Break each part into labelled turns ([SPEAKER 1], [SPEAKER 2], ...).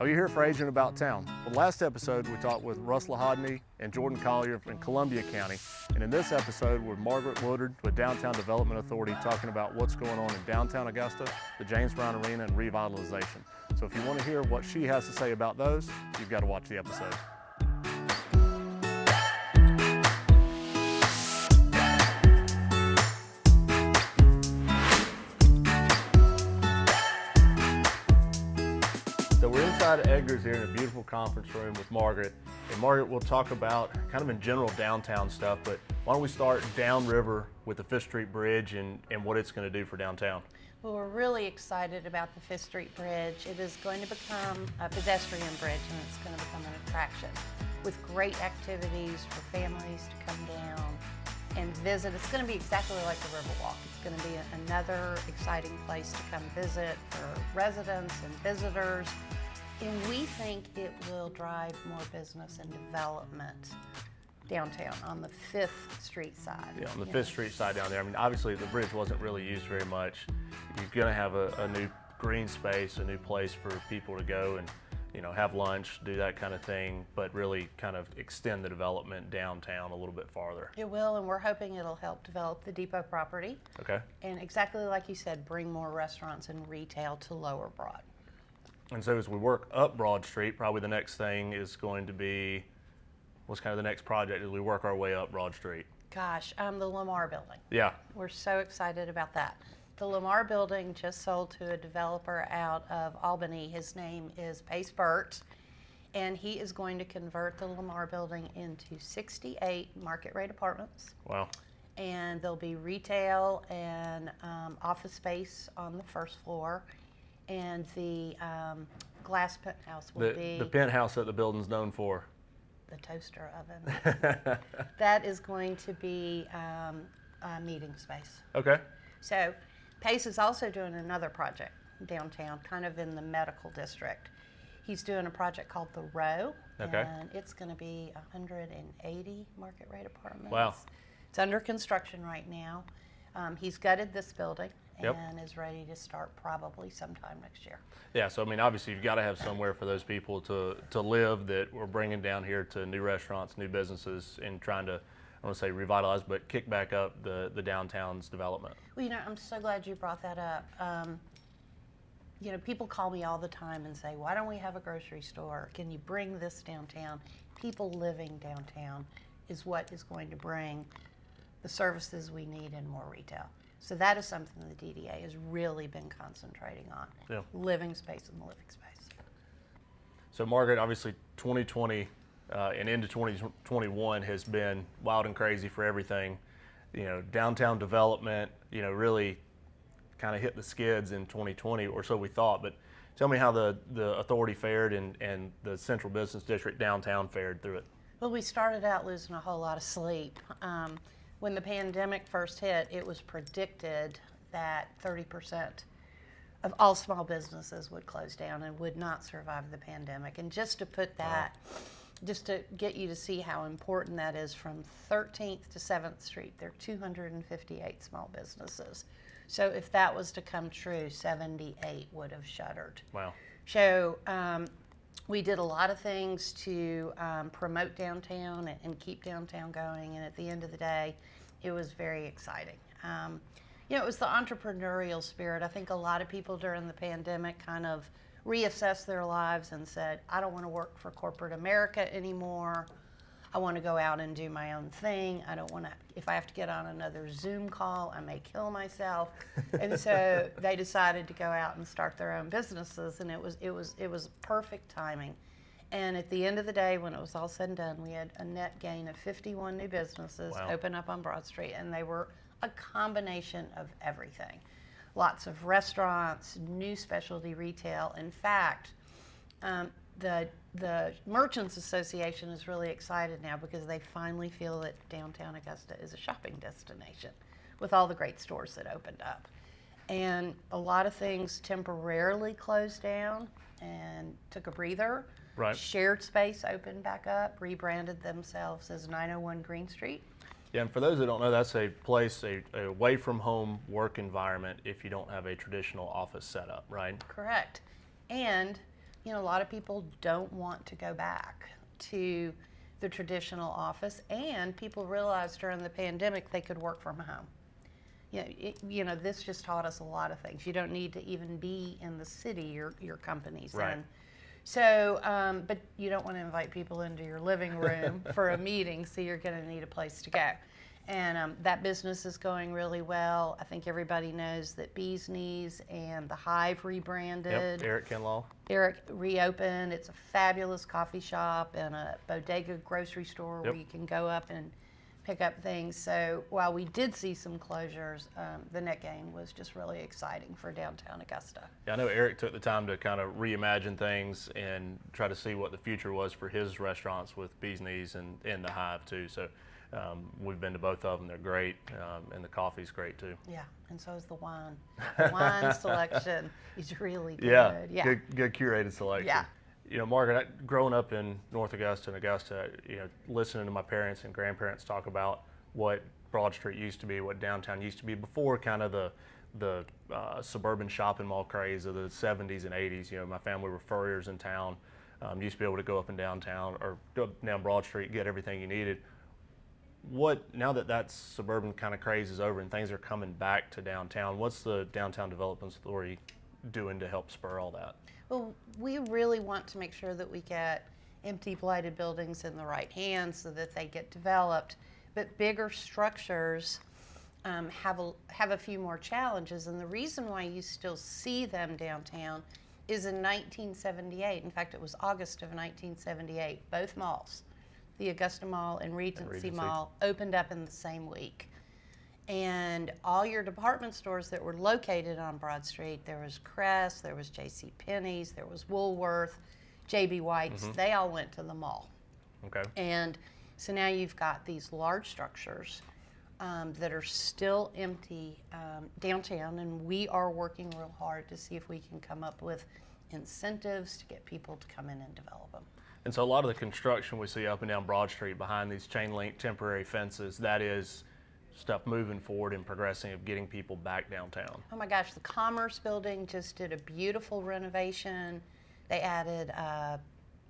[SPEAKER 1] Oh, you're here for Aging About Town. The last episode we talked with Russ 𝔸𝕬𝕦 and Jordan Collier in Columbia County. And in this episode we're Margret Woodard with Downtown Development Authority talking about what's going on in downtown Augusta, the James Brown Arena, and revitalization. So if you want to hear what she has to say about those, you've got to watch the episode. So we're inside of Edgar's here in a beautiful conference room with Margret. And Margret, we'll talk about kind of in general downtown stuff, but why don't we start downriver with the 5th Street Bridge and what it's going to do for downtown.
[SPEAKER 2] Well, we're really excited about the 5th Street Bridge. It is going to become a pedestrian bridge, and it's going to become an attraction with great activities for families to come down and visit. It's going to be exactly like the Riverwalk. It's going to be another exciting place to come visit for residents and visitors. And we think it will drive more business and development downtown on the 5th Street side.
[SPEAKER 1] Yeah, on the 5th Street side down there. I mean, obviously the bridge wasn't really used very much. You're going to have a new green space, a new place for people to go and, you know, have lunch, do that kind of thing, but really kind of extend the development downtown a little bit farther.
[SPEAKER 2] It will, and we're hoping it'll help develop the depot property.
[SPEAKER 1] Okay.
[SPEAKER 2] And exactly like you said, bring more restaurants and retail to Lower Broad.
[SPEAKER 1] And so as we work up Broad Street, probably the next thing is going to be, what's kind of the next project as we work our way up Broad Street?
[SPEAKER 2] Gosh, the Lamar Building.
[SPEAKER 1] Yeah.
[SPEAKER 2] We're so excited about that. The Lamar Building just sold to a developer out of Albany. His name is Pace Burt, and he is going to convert the Lamar Building into 68 market rate apartments.
[SPEAKER 1] Wow.
[SPEAKER 2] And there'll be retail and office space on the first floor, and the glass penthouse will be
[SPEAKER 1] the penthouse that the building's known for.
[SPEAKER 2] The toaster oven. That is going to be a meeting space.
[SPEAKER 1] Okay.
[SPEAKER 2] So Pace is also doing another project downtown, kind of in the medical district. He's doing a project called the Row,
[SPEAKER 1] okay,
[SPEAKER 2] and it's going to be 180 market rate apartments.
[SPEAKER 1] Wow.
[SPEAKER 2] It's under construction right now. He's gutted this building
[SPEAKER 1] Yep.
[SPEAKER 2] and is ready to start probably sometime next year.
[SPEAKER 1] Yeah, so I mean, obviously you've got to have somewhere for those people to live that we're bringing down here to new restaurants, new businesses, and trying to, I don't want to say revitalize, but kick back up the downtown's development.
[SPEAKER 2] Well, you know, I'm so glad you brought that up. You know, people call me all the time and say, why don't we have a grocery store? Can you bring this downtown? People living downtown is what is going to bring the services we need and more retail. So that is something the DDA has really been concentrating on,
[SPEAKER 1] Yeah.
[SPEAKER 2] living space and the living space.
[SPEAKER 1] So Margret, obviously 2020 and into 2021 has been wild and crazy for everything. You know, downtown development, you know, really kind of hit the skids in 2020, or so we thought. But tell me how the authority fared and the Central Business District downtown fared through it.
[SPEAKER 2] Well, we started out losing a whole lot of sleep. When the pandemic first hit, it was predicted that 30% of all small businesses would close down and would not survive the pandemic. And just to put that, just to get you to see how important that is, from 13th to 7th Street, there are 258 small businesses. So if that was to come true, 78 would have shuttered.
[SPEAKER 1] Wow.
[SPEAKER 2] So we did a lot of things to promote downtown and keep downtown going, and at the end of the day, it was very exciting. You know, it was the entrepreneurial spirit. I think a lot of people during the pandemic kind of reassessed their lives and said, I don't want to work for corporate America anymore. I want to go out and do my own thing. I don't want to, if I have to get on another Zoom call, I may kill myself. And so they decided to go out and start their own businesses, and it was perfect timing. And at the end of the day, when it was all said and done, we had a net gain of 51 new businesses open up on Broad Street, and they were a combination of everything. Lots of restaurants, new specialty retail. In fact, the Merchants Association is really excited now because they finally feel that downtown Augusta is a shopping destination with all the great stores that opened up. And a lot of things temporarily closed down and took a breather.
[SPEAKER 1] Right.
[SPEAKER 2] Shared space opened back up, rebranded themselves as 901 Green Street.
[SPEAKER 1] Yeah, and for those that don't know, that's a place, a away from home work environment if you don't have a traditional office setup, right?
[SPEAKER 2] Correct. And you know, a lot of people don't want to go back to the traditional office, and people realized during the pandemic they could work from home. This just taught us a lot of things. You don't need to even be in the city your company's
[SPEAKER 1] Right.
[SPEAKER 2] in. So, but you don't want to invite people into your living room for a meeting, so you're going to need a place to go. And that business is going really well. I think everybody knows that Bee's Knees and the Hive rebranded.
[SPEAKER 1] Yep, Eric Kinlaw.
[SPEAKER 2] Eric reopened. It's a fabulous coffee shop and a bodega grocery store where
[SPEAKER 1] Yep.
[SPEAKER 2] you can go up and pick up things. So while we did see some closures, the net gain was just really exciting for downtown Augusta.
[SPEAKER 1] Yeah, I know Eric took the time to kind of reimagine things and try to see what the future was for his restaurants with Bee's Knees and the Hive too. So we've been to both of them. They're great, and the coffee's great too.
[SPEAKER 2] Yeah, and so is the wine. The wine selection is really good.
[SPEAKER 1] Yeah, good curated selection.
[SPEAKER 2] Yeah.
[SPEAKER 1] You know, Margaret, growing up in North Augusta and Augusta, listening to my parents and grandparents talk about what Broad Street used to be, what downtown used to be before kind of the suburban shopping mall craze of the 70s and 80s. My family were furriers in town. Used to be able to go up and downtown or go up and down Broad Street and get everything you needed. Now that suburban kind of craze is over and things are coming back to downtown, what's the Downtown Development Authority doing to help spur all that?
[SPEAKER 2] Well, we really want to make sure that we get empty, blighted buildings in the right hands so that they get developed. But bigger structures have a few more challenges, and the reason why you still see them downtown is in 1978. In fact, it was August of 1978. Both malls, the Augusta Mall and Regency Mall, opened up in the same week. And all your department stores that were located on Broad Street, there was Crest, there was J.C. Penney's, there was Woolworth, J.B. White's, they all went to the mall.
[SPEAKER 1] Okay.
[SPEAKER 2] And so now you've got these large structures that are still empty downtown, and we are working real hard to see if we can come up with incentives to get people to come in and develop them.
[SPEAKER 1] And so a lot of the construction we see up and down Broad Street behind these chain link temporary fences, that is stuff moving forward and progressing of getting people back downtown.
[SPEAKER 2] Oh my gosh, the Commerce Building just did a beautiful renovation. They added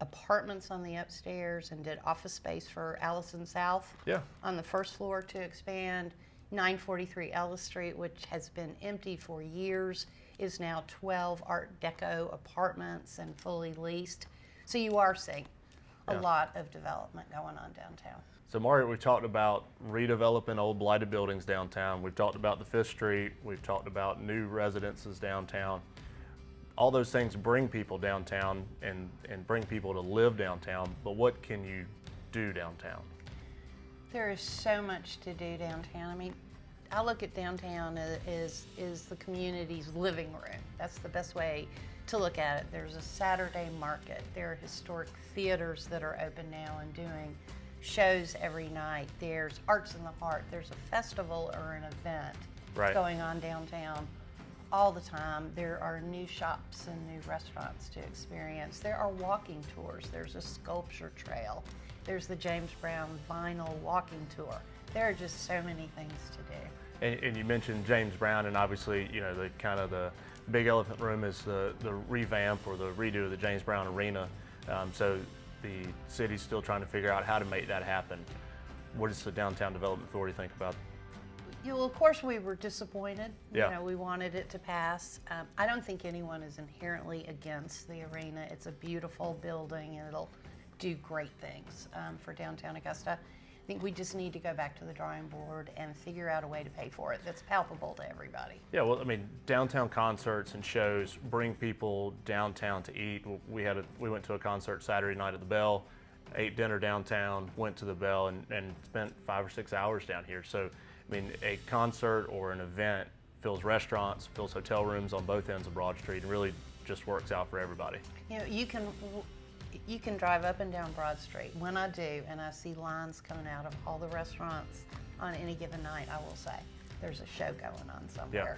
[SPEAKER 2] apartments on the upstairs and did office space for Allison South on the first floor to expand. 943 Ellis Street, which has been empty for years, is now 12 Art Deco apartments and fully leased. So you are seeing a lot of development going on downtown.
[SPEAKER 1] So Margaret, we've talked about redeveloping old blighted buildings downtown. We've talked about the 5th Street. We've talked about new residences downtown. All those things bring people downtown and bring people to live downtown, but what can you do downtown?
[SPEAKER 2] There is so much to do downtown. I mean, I look at downtown as the community's living room. That's the best way to look at it. There's a Saturday market. There are historic theaters that are open now and doing shows every night. There's Arts in the Heart. There's a festival or an event going on downtown all the time. There are new shops and new restaurants to experience. There are walking tours. There's a sculpture trail. There's the James Brown vinyl walking tour. There are just so many things to do.
[SPEAKER 1] And you mentioned James Brown, and obviously, the kind of the big elephant room is the revamp or the redo of the James Brown Arena. So the city's still trying to figure out how to make that happen. What does the Downtown Development Authority think about?
[SPEAKER 2] Well, of course, we were disappointed.
[SPEAKER 1] Yeah.
[SPEAKER 2] We wanted it to pass. I don't think anyone is inherently against the arena. It's a beautiful building, and it'll do great things for downtown Augusta. I think we just need to go back to the drawing board and figure out a way to pay for it that's palpable to everybody.
[SPEAKER 1] Yeah, well, I mean, downtown concerts and shows bring people downtown to eat. We went to a concert Saturday night at the Bell, ate dinner downtown, went to the Bell, and spent 5 or 6 hours down here. So, I mean, a concert or an event fills restaurants, fills hotel rooms on both ends of Broad Street, and really just works out for everybody.
[SPEAKER 2] You can drive up and down Broad Street. When I do, and I see lines coming out of all the restaurants on any given night, I will say there's a show going on somewhere.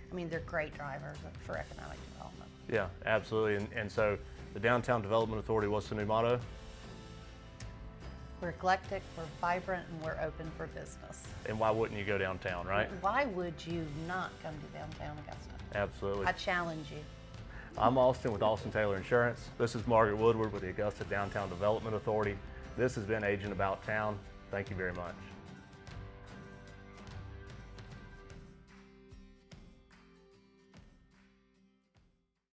[SPEAKER 2] I mean, they're great drivers for economic development.
[SPEAKER 1] Yeah, absolutely. And so the Downtown Development Authority, what's the new motto?
[SPEAKER 2] We're eclectic, we're vibrant, and we're open for business.
[SPEAKER 1] And why wouldn't you go downtown, right?
[SPEAKER 2] Why would you not come to downtown Augusta?
[SPEAKER 1] Absolutely.
[SPEAKER 2] I challenge you.
[SPEAKER 1] I'm Austin with Austin Taylor Insurance. This is Margret Woodard with the Augusta Downtown Development Authority. This has been Agent About Town. Thank you very much.